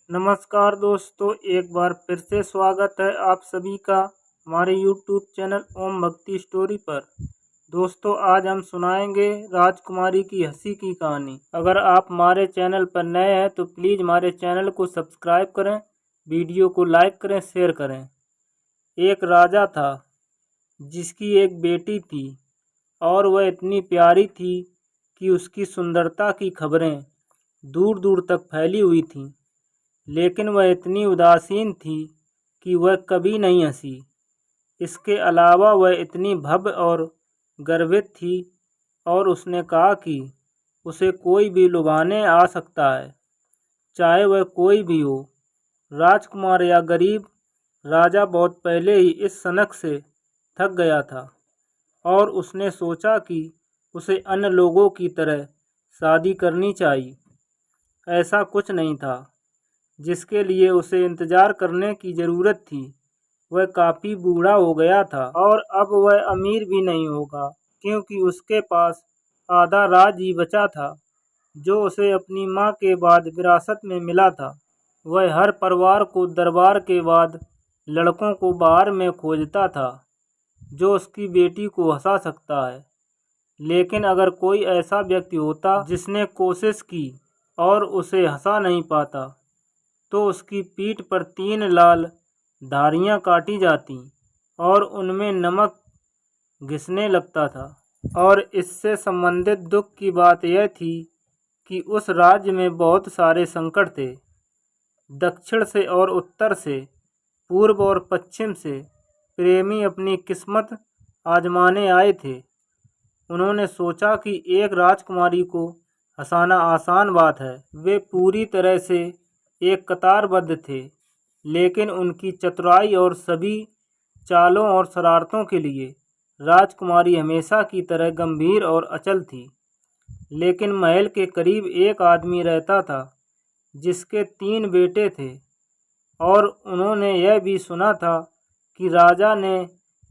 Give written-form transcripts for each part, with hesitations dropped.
नमस्कार दोस्तों, एक बार फिर से स्वागत है आप सभी का हमारे यूट्यूब चैनल ओम भक्ति स्टोरी पर। दोस्तों, आज हम सुनाएंगे राजकुमारी की हंसी की कहानी। अगर आप हमारे चैनल पर नए हैं तो प्लीज़ हमारे चैनल को सब्सक्राइब करें, वीडियो को लाइक करें, शेयर करें। एक राजा था जिसकी एक बेटी थी और वह इतनी प्यारी थी कि उसकी सुंदरता की खबरें दूर दूर तक फैली हुई थीं। लेकिन वह इतनी उदासीन थी कि वह कभी नहीं हंसी। इसके अलावा वह इतनी भव्य और गर्वित थी और उसने कहा कि उसे कोई भी लुभाने आ सकता है, चाहे वह कोई भी हो, राजकुमार या गरीब। राजा बहुत पहले ही इस सनक से थक गया था और उसने सोचा कि उसे अन्य लोगों की तरह शादी करनी चाहिए। ऐसा कुछ नहीं था जिसके लिए उसे इंतजार करने की ज़रूरत थी। वह काफ़ी बूढ़ा हो गया था और अब वह अमीर भी नहीं होगा, क्योंकि उसके पास आधा राज ही बचा था जो उसे अपनी माँ के बाद विरासत में मिला था। वह हर परिवार को दरबार के बाद लड़कों को बाहर में खोजता था जो उसकी बेटी को हंसा सकता है। लेकिन अगर कोई ऐसा व्यक्ति होता जिसने कोशिश की और उसे हंसा नहीं पाता, तो उसकी पीठ पर 3 लाल धारियां काटी जाती और उनमें नमक घिसने लगता था। और इससे संबंधित दुख की बात यह थी कि उस राज्य में बहुत सारे संकट थे। दक्षिण से और उत्तर से, पूर्व और पश्चिम से प्रेमी अपनी किस्मत आजमाने आए थे। उन्होंने सोचा कि एक राजकुमारी को हंसाना आसान बात है। वे पूरी तरह से एक कतारबद्ध थे, लेकिन उनकी चतुराई और सभी चालों और शरारतों के लिए राजकुमारी हमेशा की तरह गंभीर और अचल थी। लेकिन महल के करीब एक आदमी रहता था जिसके 3 बेटे थे, और उन्होंने यह भी सुना था कि राजा ने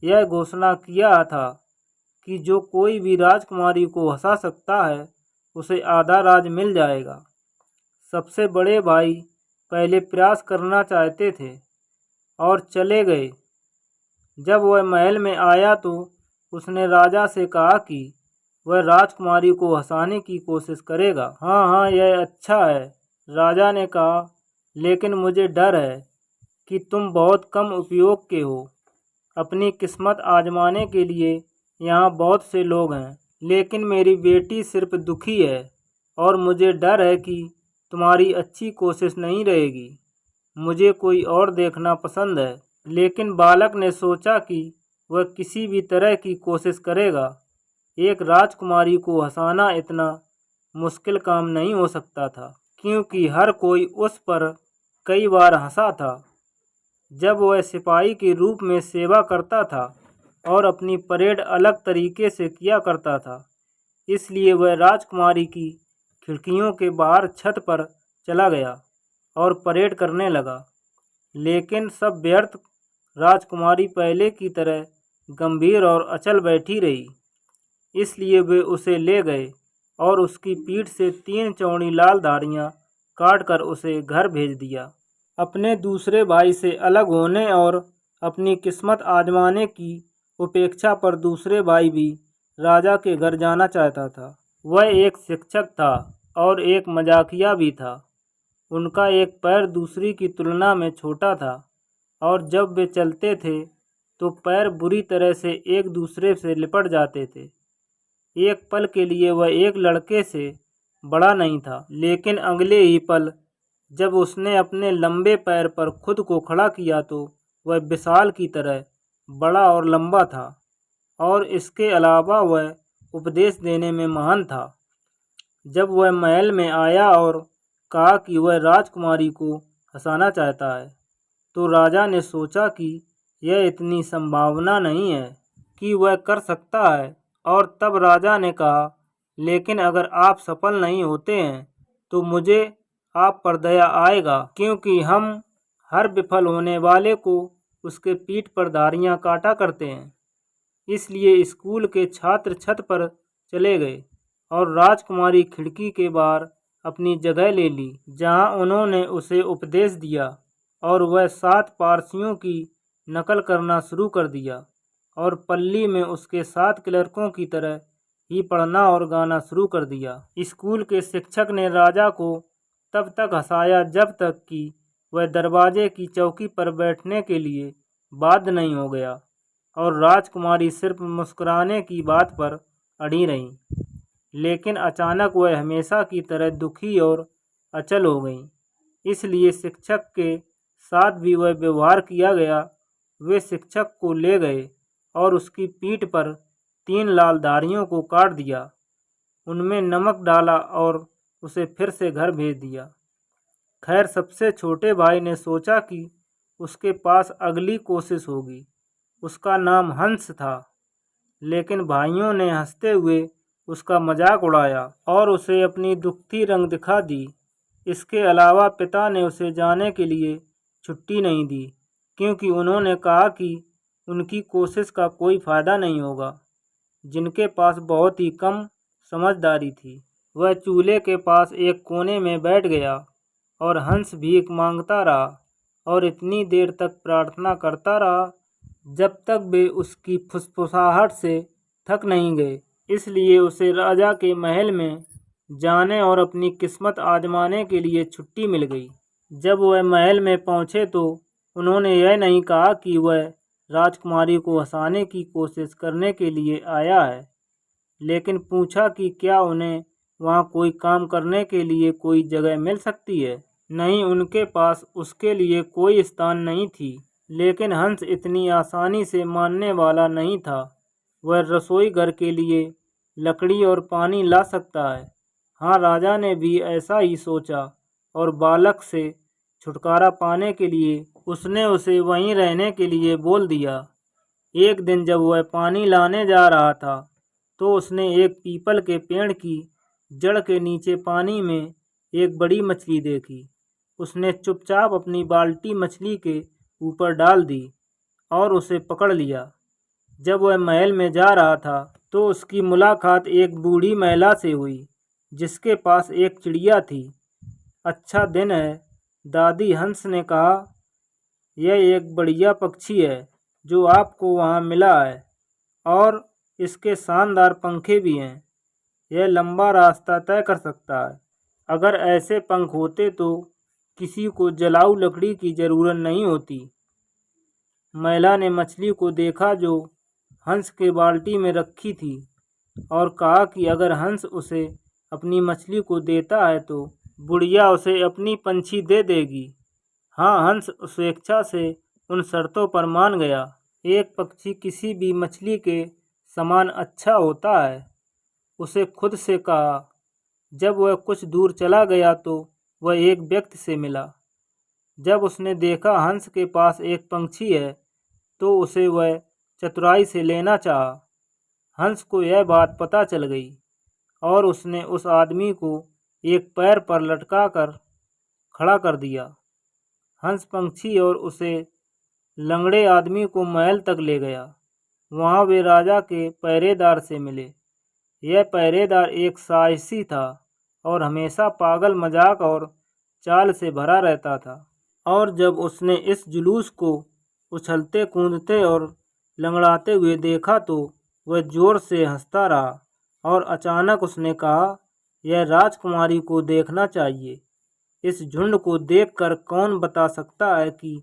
यह घोषणा किया था कि जो कोई भी राजकुमारी को हंसा सकता है उसे आधा राज मिल जाएगा। सबसे बड़े भाई पहले प्रयास करना चाहते थे और चले गए। जब वह महल में आया तो उसने राजा से कहा कि वह राजकुमारी को हंसाने की कोशिश करेगा। हाँ हाँ, यह अच्छा है, राजा ने कहा, लेकिन मुझे डर है कि तुम बहुत कम उपयोग के हो। अपनी किस्मत आजमाने के लिए यहाँ बहुत से लोग हैं, लेकिन मेरी बेटी सिर्फ दुखी है और मुझे डर है कि तुम्हारी अच्छी कोशिश नहीं रहेगी। मुझे कोई और देखना पसंद है। लेकिन बालक ने सोचा कि वह किसी भी तरह की कोशिश करेगा। एक राजकुमारी को हंसाना इतना मुश्किल काम नहीं हो सकता था, क्योंकि हर कोई उस पर कई बार हंसा था जब वह सिपाही के रूप में सेवा करता था और अपनी परेड अलग तरीके से किया करता था। इसलिए वह राजकुमारी की खिड़कियों के बाहर छत पर चला गया और परेड करने लगा। लेकिन सब व्यर्थ। राजकुमारी पहले की तरह गंभीर और अचल बैठी रही। इसलिए वे उसे ले गए और उसकी पीठ से 3 चौड़ी लाल धारियां काटकर उसे घर भेज दिया। अपने दूसरे भाई से अलग होने और अपनी किस्मत आजमाने की उपेक्षा पर दूसरे भाई भी राजा के घर जाना चाहता था। वह एक शिक्षक था और एक मजाकिया भी था। उनका एक पैर दूसरी की तुलना में छोटा था और जब वे चलते थे तो पैर बुरी तरह से एक दूसरे से लिपट जाते थे। एक पल के लिए वह एक लड़के से बड़ा नहीं था, लेकिन अगले ही पल जब उसने अपने लंबे पैर पर खुद को खड़ा किया तो वह विशाल की तरह बड़ा और लंबा था, और इसके अलावा वह उपदेश देने में महान था। जब वह महल में आया और कहा कि वह राजकुमारी को हंसाना चाहता है, तो राजा ने सोचा कि यह इतनी संभावना नहीं है कि वह कर सकता है। और तब राजा ने कहा, लेकिन अगर आप सफल नहीं होते हैं तो मुझे आप पर दया आएगा, क्योंकि हम हर विफल होने वाले को उसके पीठ पर धारियां काटा करते हैं। इसलिए स्कूल के छात्र छत पर चले गए और राजकुमारी खिड़की के बाहर अपनी जगह ले ली, जहाँ उन्होंने उसे उपदेश दिया और वह 7 पारसियों की नकल करना शुरू कर दिया और पल्ली में उसके 7 क्लर्कों की तरह ही पढ़ना और गाना शुरू कर दिया। स्कूल के शिक्षक ने राजा को तब तक हंसाया जब तक कि वह दरवाजे की चौकी पर बैठने के लिए बाध्य नहीं हो गया और राजकुमारी सिर्फ मुस्कुराने की बात पर अड़ी रही। लेकिन अचानक वह हमेशा की तरह दुखी और अचल हो गई। इसलिए शिक्षक के साथ भी वह व्यवहार किया गया। वे शिक्षक को ले गए और उसकी पीठ पर 3 लाल धारियों को काट दिया, उनमें नमक डाला और उसे फिर से घर भेज दिया। खैर, सबसे छोटे भाई ने सोचा कि उसके पास अगली कोशिश होगी। उसका नाम हंस था, लेकिन भाइयों ने हंसते हुए उसका मजाक उड़ाया और उसे अपनी दुखती रंग दिखा दी। इसके अलावा पिता ने उसे जाने के लिए छुट्टी नहीं दी, क्योंकि उन्होंने कहा कि उनकी कोशिश का कोई फायदा नहीं होगा, जिनके पास बहुत ही कम समझदारी थी। वह चूल्हे के पास एक कोने में बैठ गया और हंस भीख मांगता रहा और इतनी देर तक प्रार्थना करता रहा जब तक वे उसकी फुसफुसाहट से थक नहीं गए। इसलिए उसे राजा के महल में जाने और अपनी किस्मत आजमाने के लिए छुट्टी मिल गई। जब वह महल में पहुंचे तो उन्होंने यह नहीं कहा कि वह राजकुमारी को हंसाने की कोशिश करने के लिए आया है, लेकिन पूछा कि क्या उन्हें वहाँ कोई काम करने के लिए कोई जगह मिल सकती है। नहीं, उनके पास उसके लिए कोई स्थान नहीं थी। लेकिन हंस इतनी आसानी से मानने वाला नहीं था। वह रसोई घर के लिए लकड़ी और पानी ला सकता है। हाँ, राजा ने भी ऐसा ही सोचा और बालक से छुटकारा पाने के लिए उसने उसे वहीं रहने के लिए बोल दिया। एक दिन जब वह पानी लाने जा रहा था तो उसने एक पीपल के पेड़ की जड़ के नीचे पानी में एक बड़ी मछली देखी। उसने चुपचाप अपनी बाल्टी मछली के ऊपर डाल दी और उसे पकड़ लिया। जब वह महल में जा रहा था तो उसकी मुलाकात एक बूढ़ी महिला से हुई, जिसके पास एक चिड़िया थी। अच्छा दिन है, दादी, हंस ने कहा। यह एक बढ़िया पक्षी है जो आपको वहाँ मिला है और इसके शानदार पंखे भी हैं। यह लंबा रास्ता तय कर सकता है। अगर ऐसे पंख होते तो किसी को जलाऊ लकड़ी की ज़रूरत नहीं होती। महिला ने मछली को देखा जो हंस के बाल्टी में रखी थी और कहा कि अगर हंस उसे अपनी मछली को देता है तो बुढ़िया उसे अपनी पंछी दे देगी। हाँ, हंस स्वेच्छा से उन शर्तों पर मान गया। एक पक्षी किसी भी मछली के समान अच्छा होता है, उसे खुद से कहा। जब वह कुछ दूर चला गया तो वह एक व्यक्ति से मिला। जब उसने देखा हंस के पास एक पंछी है तो उसे वह चतुराई से लेना चाहा। हंस को यह बात पता चल गई और उसने उस आदमी को एक पैर पर लटका कर खड़ा कर दिया। हंस पंछी और उसे लंगड़े आदमी को महल तक ले गया। वहाँ वे राजा के पहरेदार से मिले। यह पहरेदार एक साहसी था और हमेशा पागल मजाक और चाल से भरा रहता था। और जब उसने इस जुलूस को उछलते कूदते और लंगड़ाते हुए देखा तो वह जोर से हंसता रहा और अचानक उसने कहा, यह राजकुमारी को देखना चाहिए। इस झुंड को देखकर कौन बता सकता है कि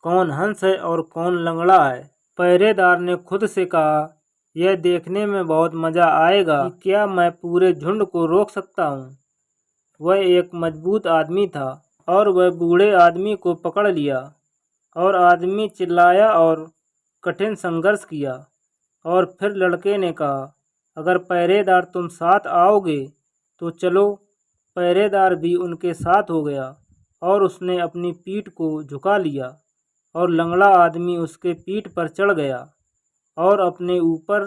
कौन हंस है और कौन लंगड़ा है। पहरेदार ने खुद से कहा, यह देखने में बहुत मज़ा आएगा कि क्या मैं पूरे झुंड को रोक सकता हूँ। वह एक मजबूत आदमी था और वह बूढ़े आदमी को पकड़ लिया और आदमी चिल्लाया और कठिन संघर्ष किया। और फिर लड़के ने कहा, अगर पहरेदार तुम साथ आओगे तो चलो। पहरेदार भी उनके साथ हो गया और उसने अपनी पीठ को झुका लिया और लंगड़ा आदमी उसके पीठ पर चढ़ गया और अपने ऊपर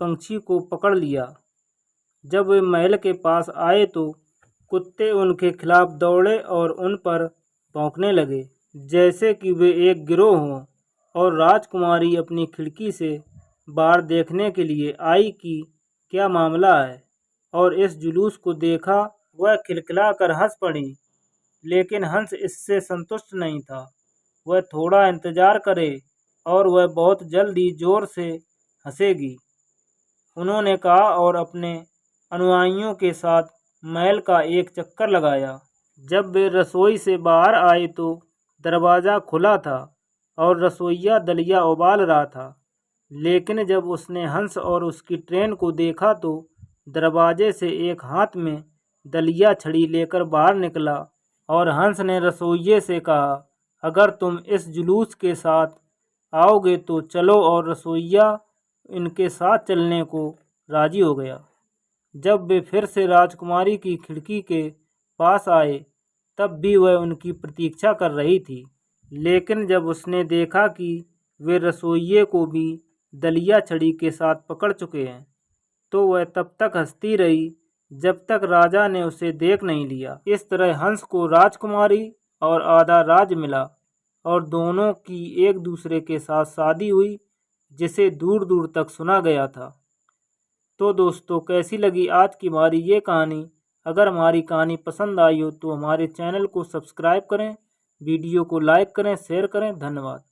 पंछी को पकड़ लिया। जब वे महल के पास आए तो कुत्ते उनके खिलाफ दौड़े और उन पर भौंकने लगे जैसे कि वे एक गिरोह हों। और राजकुमारी अपनी खिड़की से बाहर देखने के लिए आई कि क्या मामला है, और इस जुलूस को देखा। वह खिलखिलाकर हंस पड़ी। लेकिन हंस इससे संतुष्ट नहीं था। वह थोड़ा इंतजार करे और वह बहुत जल्दी जोर से हंसेगी, उन्होंने कहा और अपने अनुयायियों के साथ महल का एक चक्कर लगाया। जब वे रसोई से बाहर आए तो दरवाज़ा खुला था और रसोइया दलिया उबाल रहा था। लेकिन जब उसने हंस और उसकी ट्रेन को देखा तो दरवाजे से एक हाथ में दलिया छड़ी लेकर बाहर निकला और हंस ने रसोइये से कहा, अगर तुम इस जुलूस के साथ आओगे तो चलो, और रसोइया इनके साथ चलने को राजी हो गया। जब वे फिर से राजकुमारी की खिड़की के पास आए तब भी वह उनकी प्रतीक्षा कर रही थी। लेकिन जब उसने देखा कि वे रसोइये को भी दलिया छड़ी के साथ पकड़ चुके हैं तो वह तब तक हंसती रही जब तक राजा ने उसे देख नहीं लिया। इस तरह हंस को राजकुमारी और आधा राज मिला और दोनों की एक दूसरे के साथ शादी हुई, जिसे दूर दूर तक सुना गया था। तो दोस्तों, कैसी लगी आज की हमारी ये कहानी? अगर हमारी कहानी पसंद आई हो तो हमारे चैनल को सब्सक्राइब करें, वीडियो को लाइक करें, शेयर करें। धन्यवाद।